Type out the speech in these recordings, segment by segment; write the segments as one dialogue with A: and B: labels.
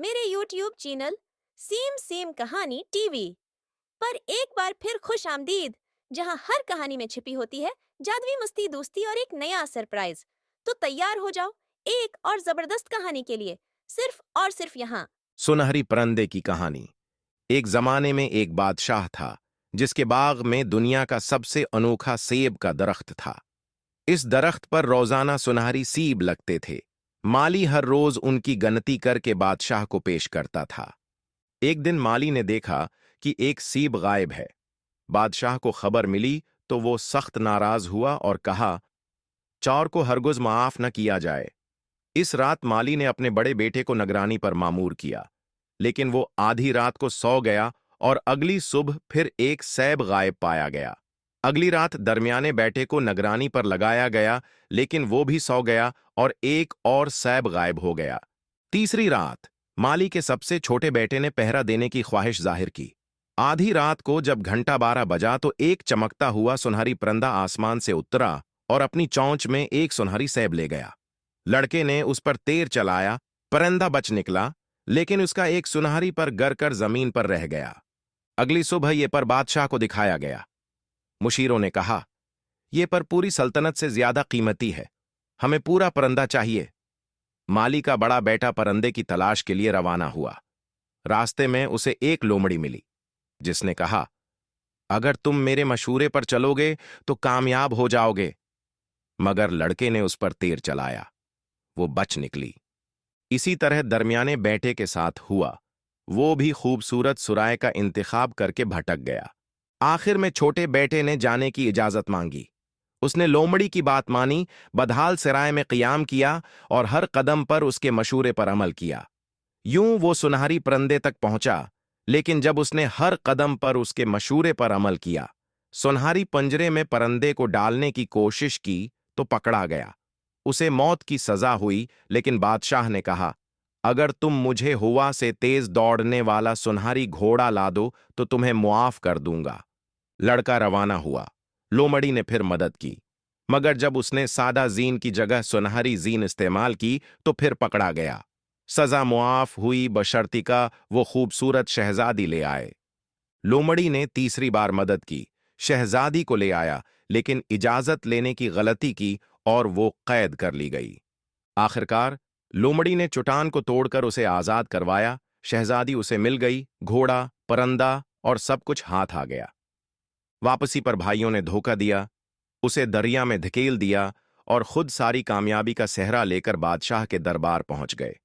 A: मेरे YouTube channel same same कहानी TV पर एक बार फिर खुश आमदीद, जहां हर कहानी में छिपी होती है जादुई मस्ती, दोस्ती और एक नया सरप्राइज। तो तैयार हो जाओ एक और जबरदस्त कहानी के लिए, सिर्फ और सिर्फ यहाँ।
B: सुनहरी परंदे की कहानी। एक जमाने में एक बादशाह था जिसके बाग में दुनिया का सबसे अनोखा सेब का दरख्त था। इस दरख्त पर रोजाना सुनहरी सीब लगते थे। माली हर रोज उनकी गिनती करके बादशाह को पेश करता था। एक दिन माली ने देखा कि एक सीब गायब है। बादशाह को खबर मिली तो वो सख्त नाराज हुआ और कहा, चोर को हरगिज माफ न किया जाए। इस रात माली ने अपने बड़े बेटे को निगरानी पर मामूर किया, लेकिन वो आधी रात को सो गया और अगली सुबह फिर एक सेब गायब पाया गया। अगली रात दरमियाने बेटे को निगरानी पर लगाया गया, लेकिन वो भी सो गया और एक और सेब गायब हो गया। तीसरी रात माली के सबसे छोटे बेटे ने पहरा देने की ख्वाहिश जाहिर की। आधी रात को जब घंटा 12 बजा तो एक चमकता हुआ सुनहरी परिंदा आसमान से उतरा और अपनी चोंच में एक सुनहरी सेब ले गया। लड़के ने उस पर तीर चलाया, परिंदा बच निकला, लेकिन उसका एक सुनहरी पर गर कर जमीन पर रह गया। अगली सुबह ये पर बादशाह को दिखाया गया। मुशीरों ने कहा, यह पर पूरी सल्तनत से ज्यादा कीमती है, हमें पूरा परिंदा चाहिए। माली का बड़ा बेटा परिंदे की तलाश के लिए रवाना हुआ। रास्ते में उसे एक लोमड़ी मिली, जिसने कहा, अगर तुम मेरे मशूरे पर चलोगे तो कामयाब हो जाओगे। मगर लड़के ने उस पर तीर चलाया, वो बच निकली। इसी तरह दरमियाने बेटे के साथ हुआ। वो भी खूबसूरत सुराय का इंतखाब करके भटक गया। आखिर में छोटे बेटे ने जाने की इजाजत मांगी। उसने लोमड़ी की बात मानी, बदहाल सराय में क़ियाम किया और हर कदम पर उसके मशूरे पर अमल किया। यूं वो सुनहरी परिंदे तक पहुंचा, लेकिन जब उसने हर कदम पर उसके मशूरे पर अमल किया, सुनहरी पंजरे में परिंदे को डालने की कोशिश की तो पकड़ा गया। उसे मौत की सजा हुई, लेकिन बादशाह ने कहा, अगर तुम मुझे हुआ से तेज दौड़ने वाला सुनहरी घोड़ा ला दो तो तुम्हें मुआफ कर दूंगा। लड़का रवाना हुआ। लोमड़ी ने फिर मदद की, मगर जब उसने सादा जीन की जगह सुनहरी जीन इस्तेमाल की तो फिर पकड़ा गया। सजा मुआफ हुई, बशर्तिका वो खूबसूरत शहजादी ले आए। लोमड़ी ने तीसरी बार मदद की, शहजादी को ले आया, लेकिन इजाजत लेने की गलती की और वो कैद कर ली गई। आखिरकार लोमड़ी ने चुटान को तोड़कर उसे आजाद करवाया। शहजादी उसे मिल गई, घोड़ा, परिंदा और सब कुछ हाथ आ गया। वापसी पर भाइयों ने धोखा दिया, उसे दरिया में धकेल दिया और खुद सारी कामयाबी का सेहरा लेकर बादशाह के दरबार पहुंच गए।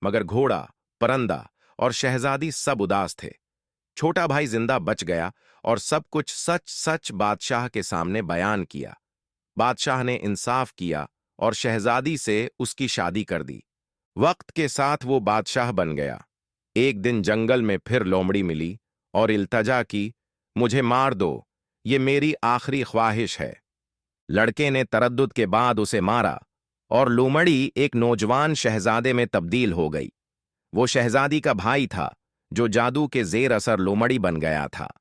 B: मगर घोड़ा, परिंदा और शहजादी सब उदास थे। छोटा भाई जिंदा बच गया और सब कुछ सच सच बादशाह के सामने बयान किया। बादशाह ने इंसाफ किया और शहजादी से उसकी शादी कर दी। वक्त के साथ वो बादशाह बन गया। एक दिन जंगल में फिर लोमड़ी मिली और इल्तजा की, मुझे मार दो, ये मेरी आखिरी ख्वाहिश है। लड़के ने तरद्दुद के बाद उसे मारा और लोमड़ी एक नौजवान शहजादे में तब्दील हो गई। वो शहजादी का भाई था जो जादू के जेर असर लोमड़ी बन गया था।